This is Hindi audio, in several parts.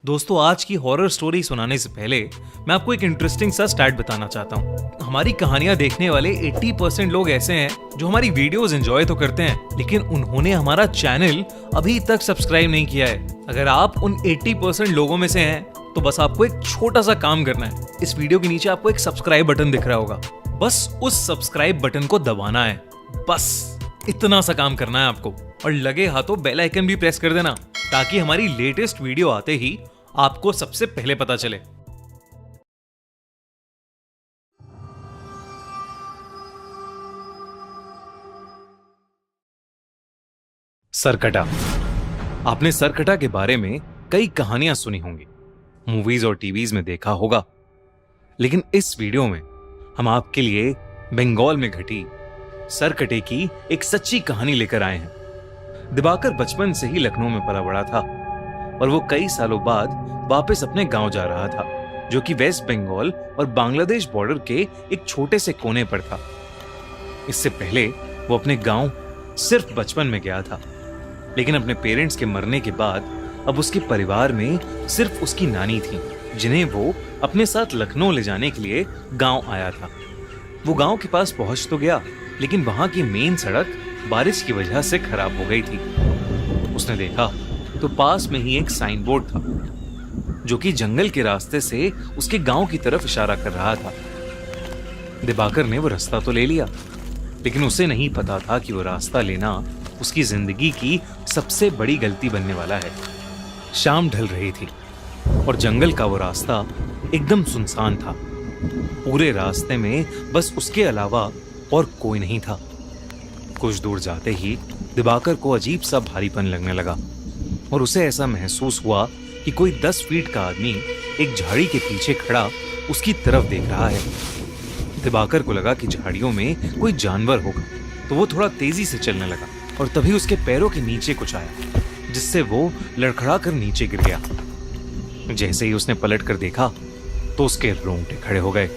दोस्तों, आज की हॉरर स्टोरी सुनाने से पहले मैं आपको एक इंटरेस्टिंग सा स्टैट बताना चाहता हूँ। हमारी कहानियां देखने वाले 80% लोग ऐसे हैं जो हमारी वीडियोस एंजॉय तो करते हैं, लेकिन उन्होंने हमारा चैनल अभी तक सब्सक्राइब नहीं किया है। अगर आप उन 80% लोगों में से हैं, तो बस आपको एक छोटा सा काम करना है। इस वीडियो के नीचे आपको एक सब्सक्राइब बटन दिख रहा होगा, बस उस सब्सक्राइब बटन को दबाना है। बस इतना सा काम करना है आपको, और लगे हाथों बेल आइकन भी प्रेस कर देना, ताकि हमारी लेटेस्ट वीडियो आते ही आपको सबसे पहले पता चले। सरकटा। आपने सरकटा के बारे में कई कहानियां सुनी होंगी, मूवीज और टीवीज में देखा होगा, लेकिन इस वीडियो में हम आपके लिए बंगाल में घटी सरकटे की एक सच्ची कहानी लेकर आए हैं। दिवाकर बचपन से ही लखनऊ में पला बड़ा था और वो कई सालों बाद वापस अपने गांव जा रहा था, जो कि वेस्ट बंगाल और बांग्लादेश बॉर्डर के एक छोटे से कोने पर था। इससे पहले वो अपने गांव सिर्फ बचपन में गया था, लेकिन अपने पेरेंट्स के मरने के बाद अब उसके परिवार में सिर्फ उसकी नानी थी, जिन्हें वो अपने साथ लखनऊ ले जाने के लिए गांव आया था। वो गांव के पास पहुंच तो गया, लेकिन वहां की मेन सड़क बारिश की वजह से खराब हो गई थी। उसने देखा तो पास में ही एक साइन बोर्ड था, जो कि जंगल के रास्ते से उसके गांव की तरफ इशारा कर रहा था। दिवाकर ने वो रास्ता तो ले लिया, लेकिन उसे नहीं पता था कि वो रास्ता लेना उसकी जिंदगी की सबसे बड़ी गलती बनने वाला है। शाम ढल रही थी और जंगल का वो रास्ता एकदम सुनसान था। पूरे रास्ते में बस उसके अलावा और कोई नहीं था। कुछ दूर जाते ही दिवाकर को अजीब सा भारीपन लगने लगा और उसे ऐसा महसूस हुआ कि कोई 10 फीट का आदमी एक झाड़ी के पीछे खड़ा उसकी तरफ देख रहा है। दिवाकर को लगा कि झाड़ियों में कोई जानवर होगा, तो वो थोड़ा तेजी से चलने लगा और तभी उसके पैरों के नीचे कुछ आया, जिससे वो लड़खड़ा कर नीचे गिर गया। जैसे ही उसने पलट कर देखा तो उसके रोंगटे खड़े हो गए।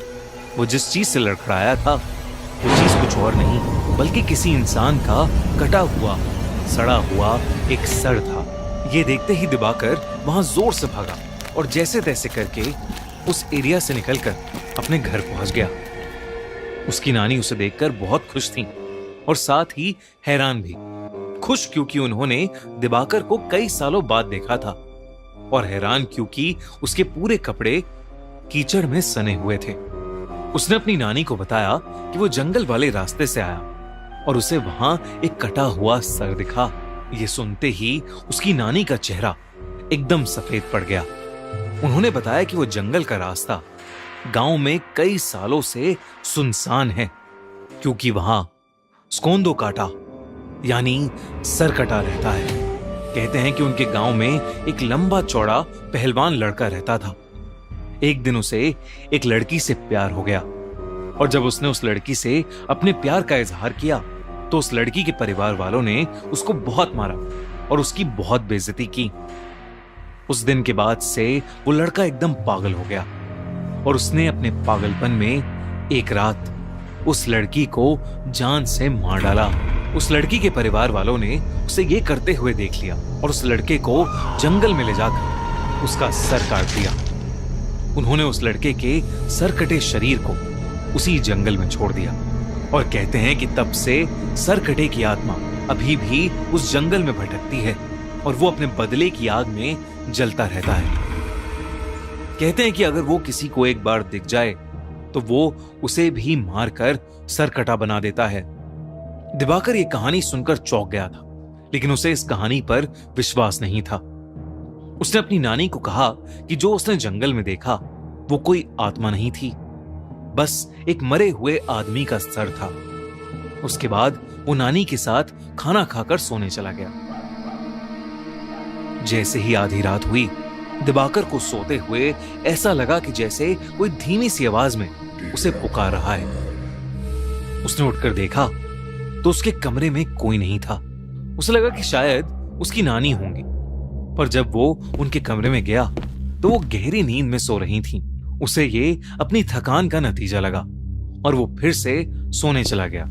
वो जिस चीज से लड़खड़ाया था वो चीज कुछ और नहीं बल्कि किसी इंसान का कटा हुआ सड़ा हुआ एक सर था। ये देखते ही दिवाकर वहां जोर से भागा और जैसे तैसे करके उस एरिया से निकलकर अपने घर पहुंच गया। उसकी नानी उसे देखकर बहुत खुश थी और साथ ही हैरान भी। खुश क्योंकि उन्होंने दिवाकर को कई सालों बाद देखा था, और हैरान क्योंकि उसके पूरे कपड़े कीचड़ में सने हुए थे। उसने अपनी नानी को बताया कि वो जंगल वाले रास्ते से आया और उसे वहां एक कटा हुआ सर दिखा। ये सुनते ही उसकी नानी का चेहरा एकदम सफेद पड़ गया। उन्होंने बताया कि वो जंगल का रास्ता गांव में कई सालों से सुनसान है, क्योंकि वहां स्कोंदो काटा यानी सरकटा रहता है। कहते हैं कि उनके गांव में एक लंबा चौड़ा पहलवान लड़का रहता था। एक दिन उसे एक लड़की से प्यार हो गया, और जब उसने उस लड़की से अपने प्यार का इजहार किया तो उस लड़की के परिवार वालों ने उसको बहुत मारा और उसकी बहुत बेइज्जती की। उस दिन के बाद से वो लड़का एकदम पागल हो गया और उसने अपने पागलपन में एक रात उस लड़की को जान से मार डाला। उस लड़की के परिवार वालों ने उसे ये करते हुए देख लिया और उस लड़के को जंगल में ले जाकर उसका सर काट दिया। उन्होंने उस लड़के के सर कटे शरीर को उसी जंगल में छोड़ दिया, और कहते हैं कि तब से सरकटे की आत्मा अभी भी उस जंगल में भटकती है और वो अपने बदले की आग में जलता रहता है। कहते हैं कि अगर वो किसी को एक बार दिख जाए तो वो उसे भी मारकर सरकटा बना देता है। दिवाकर ये कहानी सुनकर चौंक गया था, लेकिन उसे इस कहानी पर विश्वास नहीं था। उसने अपनी नानी को कहा कि जो उसने जंगल में देखा वो कोई आत्मा नहीं थी, बस एक मरे हुए आदमी का सर था। उसके बाद वो नानी के साथ खाना खाकर सोने चला गया। जैसे ही आधी रात हुई, दिवाकर को सोते हुए ऐसा लगा कि जैसे कोई धीमी सी आवाज में उसे पुकार रहा है। उसने उठकर देखा तो उसके कमरे में कोई नहीं था। उसे लगा कि शायद उसकी नानी होंगी, पर जब वो उनके कमरे में गया तो वो गहरी नींद में सो रही थीं। उसे ये अपनी थकान का नतीजा लगा और वो फिर से सोने चला गया।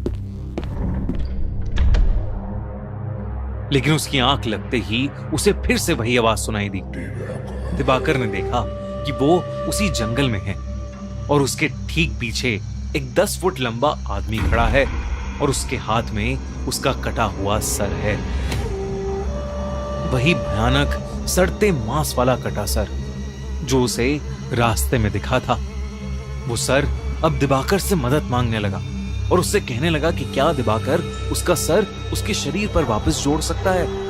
लेकिन उसकी आंख लगते ही उसे फिर से वही आवाज सुनाई दी। दिवाकर ने देखा कि वो उसी जंगल में है और उसके ठीक पीछे एक 10 फुट लंबा आदमी खड़ा है और उसके हाथ में उसका कटा हुआ सर है। वही भयानक सड़ते मांस वाला कटा सर जो उसे रास्ते में दिखा था। वो सर अब दिवाकर से मदद मांगने लगा और उससे कहने लगा कि क्या दिवाकर उसका सर उसके शरीर पर वापस जोड़ सकता है।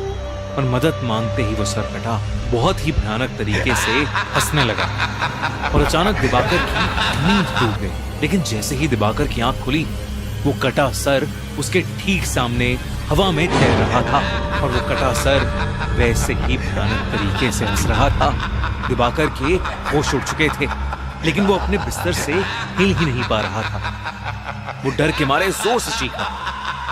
और मदद मांगते ही वो सरकटा बहुत ही भयानक तरीके से हंसने लगा और अचानक दिवाकर की नींद टूट गई। लेकिन जैसे ही दिवाकर की आंख खुली, वो कटा सर उसके ठीक सामने हवा में तैर रहा था और वो कटा सर वैसे ही भयानक तरीके से हंस रहा था। दिवाकर के होश उड़ चुके थे, लेकिन वो अपने बिस्तर से हिल ही नहीं पा रहा था। वो डर के मारे जोर से चीखा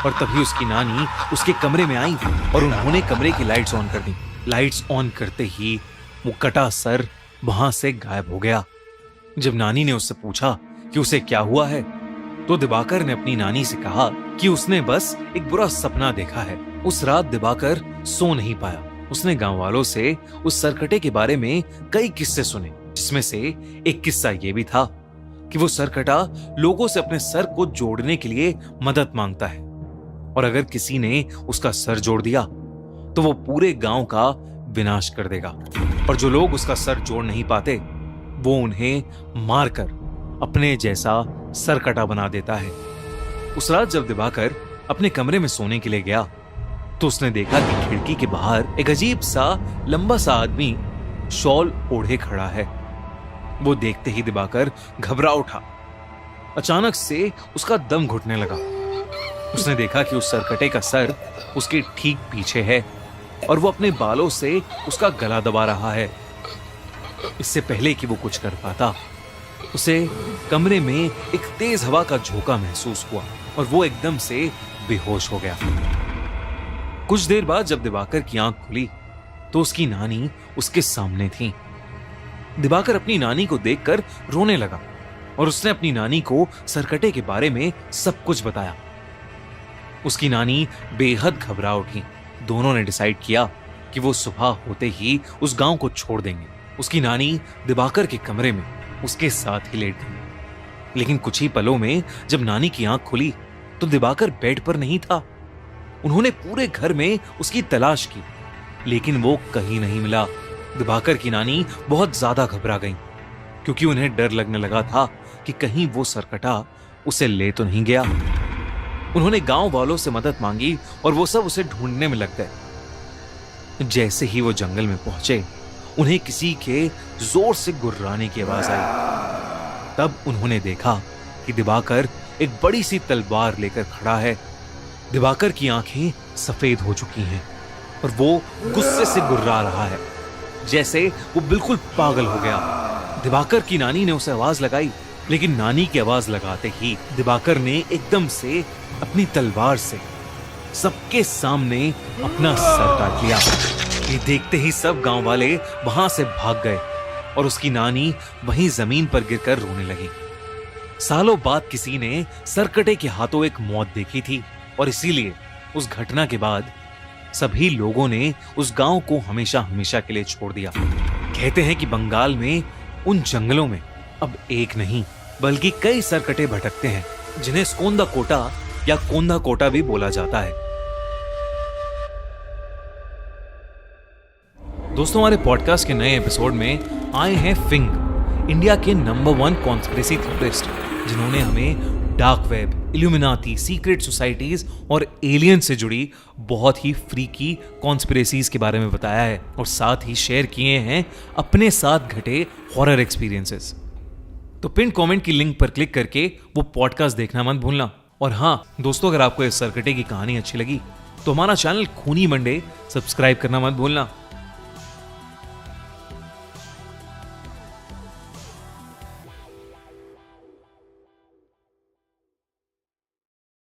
और तभी उसकी नानी उसके कमरे में आई और उन्होंने कमरे की लाइट्स ऑन कर दी। लाइट्स ऑन करते ही वो कटा सर वहां से गायब हो गया। जब नानी ने उससे पूछा कि उसे क्या हुआ है, तो दिवाकर ने अपनी नानी से कहा कि उसने बस एक बुरा सपना देखा है। उस रात दिवाकर सो नहीं पाया। उसने गांव वालों से उस सरकटे के बारे में कई किस्से सुने, जिसमें से एक किस्सा ये भी था कि वो सरकटा लोगों से अपने सर को जोड़ने के लिए मदद मांगता है और अगर किसी ने उसका सर जोड़ दिया तो वो पूरे गांव का विनाश कर देगा और जो लोग उसका सर जोड़ नहीं पाते वो उन्हें मारकर अपने जैसा सरकटा बना देता है। उस रात जब दिवाकर अपने कमरे में सोने के लिए गया तो उसने देखा कि खिड़की के बाहर एक अजीब सा लंबा सा आदमी शॉल ओढ़े खड़ा है। वो देखते ही दिवाकर घबरा उठा। अचानक से उसका दम घुटने लगा। उसने देखा कि उस सरकटे का सर उसके ठीक पीछे है और वो अपने बालों से उसका गला दबा रहा है। इससे पहले कि वो कुछ कर पाता, उसे कमरे में एक तेज हवा का झोंका महसूस हुआ और वो एकदम से बेहोश हो गया। कुछ देर बाद जब दिवाकर की आंख खुली तो उसकी नानी उसके सामने थी। दिवाकर अपनी नानी को देखकर रोने लगा और उसने अपनी नानी को सरकटे के बारे में सब कुछ बताया। उसकी नानी बेहद घबरा उठी। दोनों ने डिसाइड किया कि वो सुबह होते ही उस गांव को छोड़ देंगे। उसकी नानी दिवाकर के कमरे में उसके साथ ही लेट गई। लेकिन कुछ ही पलों में जब नानी की आंख खुली तो दिवाकर बेड पर नहीं था। उन्होंने पूरे घर में उसकी तलाश की, लेकिन वो कहीं नहीं मिला। दिवाकर की नानी बहुत ज्यादा घबरा गई क्योंकि उन्हें डर लगने लगा था कि कहीं वो सरकटा उसे ले तो नहीं गया। उन्होंने गांव वालों से मदद मांगी और वो सब उसे ढूंढने में लग गए। जैसे ही वो जंगल में पहुंचे, उन्हें किसी के जोर से गुर्राने की आवाज आई। तब उन्होंने देखा कि दिवाकर एक बड़ी सी तलवार लेकर खड़ा है। दिवाकर की आंखें सफेद हो चुकी हैं और वो गुस्से से गुर्रा रहा है, जैसे वो बिल्कुल पागल हो गया। दिवाकर की नानी ने उसे आवाज लगाई, लेकिन नानी की आवाज लगाते ही दिवाकर ने एकदम से अपनी तलवार से सबके सामने अपना सर काट लिया। ये देखते ही सब गांव वाले वहां से भाग गए और उसकी नानी वहीं जमीन पर गिरकर रोने लगी। सालों बाद किसी ने सरकटे के हाथों एक मौत देखी थी और इसीलिए उस घटना के बाद सभी लोगों ने उस गांव को हमेशा हमेशा के लिए छोड़ दिया। कहते हैं कि बंगाल में उन जंगलों में अब एक नहीं बल्कि कई सरकटे भटकते हैं, जिन्हें स्कोंदा कोटा या कोंदा कोटा भी बोला जाता है। दोस्तों, हमारे पॉडकास्ट के नए एपिसोड में आए हैं फिंग, इंडिया के नंबर 1 कॉन्स्पिरेसी थ्योरिस्ट, जिन्होंने हमें dark web, illuminati, secret societies और एलियन से जुड़ी बहुत ही फ्रीकी कॉन्स्पिरेसीज के बारे में बताया है और साथ ही शेयर किए हैं अपने साथ घटे हॉरर एक्सपीरियंसेस। तो पिन कमेंट की लिंक पर क्लिक करके वो पॉडकास्ट देखना मत भूलना। और हाँ दोस्तों, अगर आपको इस सरकटे की कहानी अच्छी लगी तो हमारा चैनल खूनी मंडे सब्सक्राइब करना मत भूलना।